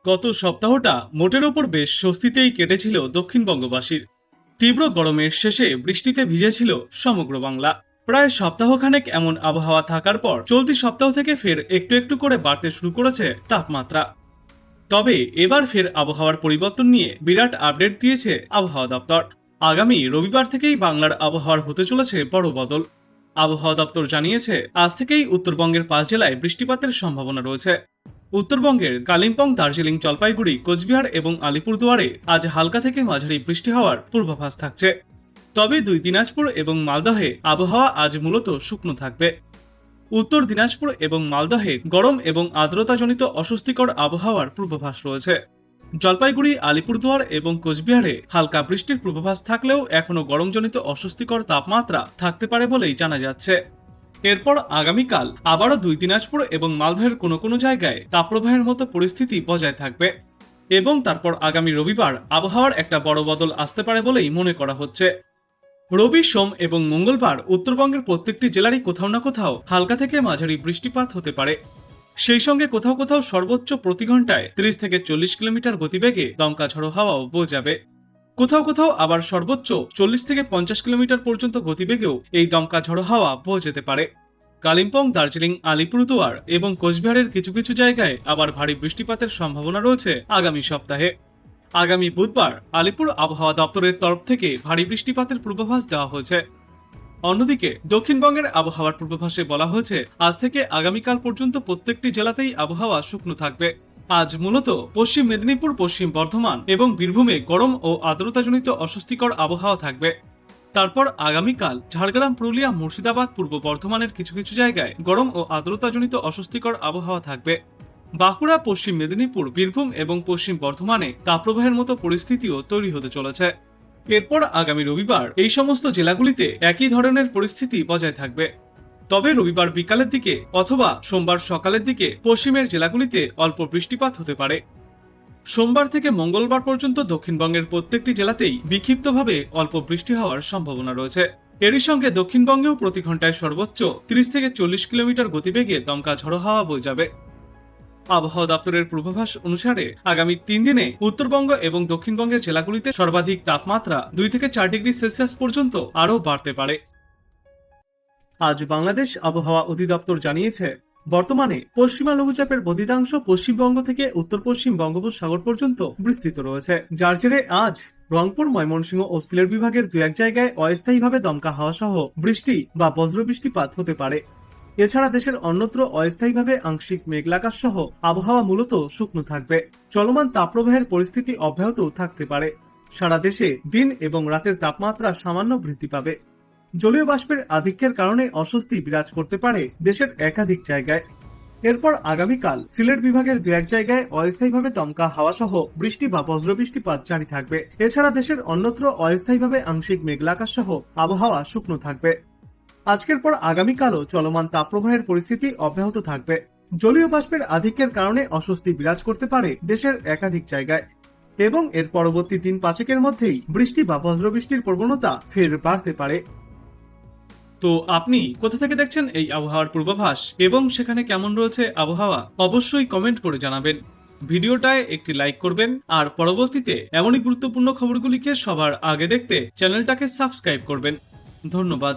গত সপ্তাহটা মোটের ওপর বেশ স্বস্তিতেই কেটেছিল দক্ষিণবঙ্গবাসীর। তীব্র গরমের শেষে বৃষ্টিতে ভিজেছিল সমগ্র বাংলা। প্রায় সপ্তাহখানেক এমন আবহাওয়া থাকার পর চলতি সপ্তাহ থেকে ফের একটু একটু করে বাড়তে শুরু করেছে তাপমাত্রা। তবে এবার ফের আবহাওয়ার পরিবর্তন নিয়ে বিরাট আপডেট দিয়েছে আবহাওয়া দপ্তর। আগামী রবিবার থেকেই বাংলার আবহাওয়ার হতে চলেছে বড় বদল। আবহাওয়া দপ্তর জানিয়েছে, আজ থেকেই উত্তরবঙ্গের 5 জেলায় বৃষ্টিপাতের সম্ভাবনা রয়েছে। উত্তরবঙ্গের কালিম্পং, দার্জিলিং, জলপাইগুড়ি, কোচবিহার এবং আলিপুরদুয়ারে আজ হালকা থেকে মাঝারি বৃষ্টি হওয়ার পূর্বাভাস থাকছে। তবে দিনাজপুর এবং মালদহে আবহাওয়া আজ মূলত শুকনো থাকবে। উত্তর দিনাজপুর এবং মালদহে গরম এবং আর্দ্রতাজনিত অস্বস্তিকর আবহাওয়ার পূর্বাভাস রয়েছে। জলপাইগুড়ি, আলিপুরদুয়ার এবং কোচবিহারে হালকা বৃষ্টির পূর্বাভাস থাকলেও এখনও গরমজনিত অস্বস্তিকর তাপমাত্রা থাকতে পারে বলেই জানা যাচ্ছে। এরপর আগামীকাল আবারও দিনাজপুর এবং মালদহের কোনো কোনো জায়গায় তাপপ্রবাহের মতো পরিস্থিতি বজায় থাকবে এবং তারপর আগামী রবিবার আবহাওয়ার একটা বড় বদল আসতে পারে বলেই মনে করা হচ্ছে। রবি, সোম এবং মঙ্গলবার উত্তরবঙ্গের প্রত্যেকটি জেলারই কোথাও না কোথাও হালকা থেকে মাঝারি বৃষ্টিপাত হতে পারে। সেই সঙ্গে কোথাও কোথাও সর্বোচ্চ প্রতি ঘন্টায় 30 থেকে 40 কিলোমিটার গতিবেগে দমকা ঝড়ো হাওয়াও বয়ে যাবে। কোথাও কোথাও আবার সর্বোচ্চ 40 থেকে 50 কিলোমিটার পর্যন্ত গতিবেগেও এই দমকা ঝড়ো হাওয়া বয়ে যেতে পারে। কালিম্পং, দার্জিলিং, আলিপুরদুয়ার এবং কোচবিহারের কিছু কিছু জায়গায় আবার ভারী বৃষ্টিপাতের সম্ভাবনা রয়েছে আগামী সপ্তাহে। আগামী বুধবার আলিপুর আবহাওয়া দপ্তরের তরফ থেকে ভারী বৃষ্টিপাতের পূর্বাভাস দেওয়া হয়েছে। অন্যদিকে দক্ষিণবঙ্গের আবহাওয়ার পূর্বাভাসে বলা হয়েছে, আজ থেকে আগামীকাল পর্যন্ত প্রত্যেকটি জেলাতেই আবহাওয়া শুকনো থাকবে। আজ মূলত পশ্চিম মেদিনীপুর, পশ্চিম বর্ধমান এবং বীরভূমে গরম ও আর্দ্রতাজনিত অস্বস্তিকর আবহাওয়া থাকবে। তারপর আগামীকাল ঝাড়গ্রাম, পুরুলিয়া, মুর্শিদাবাদ, পূর্ব বর্ধমানের কিছু কিছু জায়গায় গরম ও আর্দ্রতাজনিত অস্বস্তিকর আবহাওয়া থাকবে। বাঁকুড়া, পশ্চিম মেদিনীপুর, বীরভূম এবং পশ্চিম বর্ধমানে তাপপ্রবাহের মতো পরিস্থিতিও তৈরি হতে চলেছে। এরপর আগামী রবিবার এই সমস্ত জেলাগুলিতে একই ধরনের পরিস্থিতি বজায় থাকবে। তবে রবিবার বিকালের দিকে অথবা সোমবার সকালের দিকে পশ্চিমের জেলাগুলিতে অল্প বৃষ্টিপাত হতে পারে। সোমবার থেকে মঙ্গলবার পর্যন্ত দক্ষিণবঙ্গের প্রত্যেকটি জেলাতেই বিক্ষিপ্তভাবে অল্প বৃষ্টি হওয়ার সম্ভাবনা রয়েছে। এরই সঙ্গে দক্ষিণবঙ্গেও প্রতি ঘন্টায় সর্বোচ্চ 30 থেকে 40 কিলোমিটার গতিবেগে দমকা ঝড়ো হাওয়া বয়ে যাবে। আবহাওয়া দপ্তরের পূর্বাভাস অনুসারে আগামী 3 দিনে উত্তরবঙ্গ এবং দক্ষিণবঙ্গের জেলাগুলিতে সর্বাধিক তাপমাত্রা 2 থেকে 4 ডিগ্রি সেলসিয়াস পর্যন্ত আরও বাড়তে পারে। আজ বাংলাদেশ আবহাওয়া অধিদপ্তর জানিয়েছে, বর্তমানে পশ্চিমা লঘুচাপের বদ্ধিতাংশ পশ্চিমবঙ্গ থেকে উত্তর পশ্চিম বঙ্গোপসাগর পর্যন্ত বিস্তৃত রয়েছে, যার জেরে আজ রংপুর, ময়মনসিংহ ও সিলেট বিভাগের 2-1 জায়গায় অস্থায়ীভাবে দমকা হাওয়া সহ বৃষ্টি বা বজ্রবৃষ্টিপাত হতে পারে। এছাড়া দেশের অন্যত্র অস্থায়ীভাবে আংশিক মেঘলাকাশ সহ আবহাওয়া মূলত শুকনো থাকবে। চলমান তাপপ্রবাহের পরিস্থিতি অব্যাহত থাকতে পারে। সারা দেশে দিন এবং রাতের তাপমাত্রা সামান্য বৃদ্ধি পাবে। জলীয় বাষ্পের আধিক্যের কারণে অস্বস্তি বিরাজ করতে পারে দেশের একাধিক জায়গায়। এরপর আগামীকাল সিলেট বিভাগের 2-1 জায়গায় অস্থায়ীভাবে দমকা হাওয়া সহ বৃষ্টি বা বজ্রবৃষ্টিপাত জারি থাকবে। এছাড়া দেশের অন্যত্র অস্থায়ীভাবে আংশিক মেঘলাকাশ সহ আবহাওয়া শুকনো থাকবে। আজকের পর আগামীকালও চলমান তাপপ্রবাহের পরিস্থিতি অব্যাহত থাকবে। জলীয় বাষ্পের আধিক্যের কারণে অস্বস্তি বিরাজ করতে পারে দেশের একাধিক জায়গায় এবং এর পরবর্তী 3-5 মধ্যেই বৃষ্টি বা বজ্রবৃষ্টির প্রবণতা ফের বাড়তে পারে। তো আপনি কোথা থেকে দেখছেন এই আবহাওয়ার পূর্বাভাস এবং সেখানে কেমন রয়েছে আবহাওয়া, অবশ্যই কমেন্ট করে জানাবেন। ভিডিওটায় একটি লাইক করবেন আর পরবর্তীতে এমনই গুরুত্বপূর্ণ খবরগুলিকে সবার আগে দেখতে চ্যানেলটাকে সাবস্ক্রাইব করবেন। ধন্যবাদ।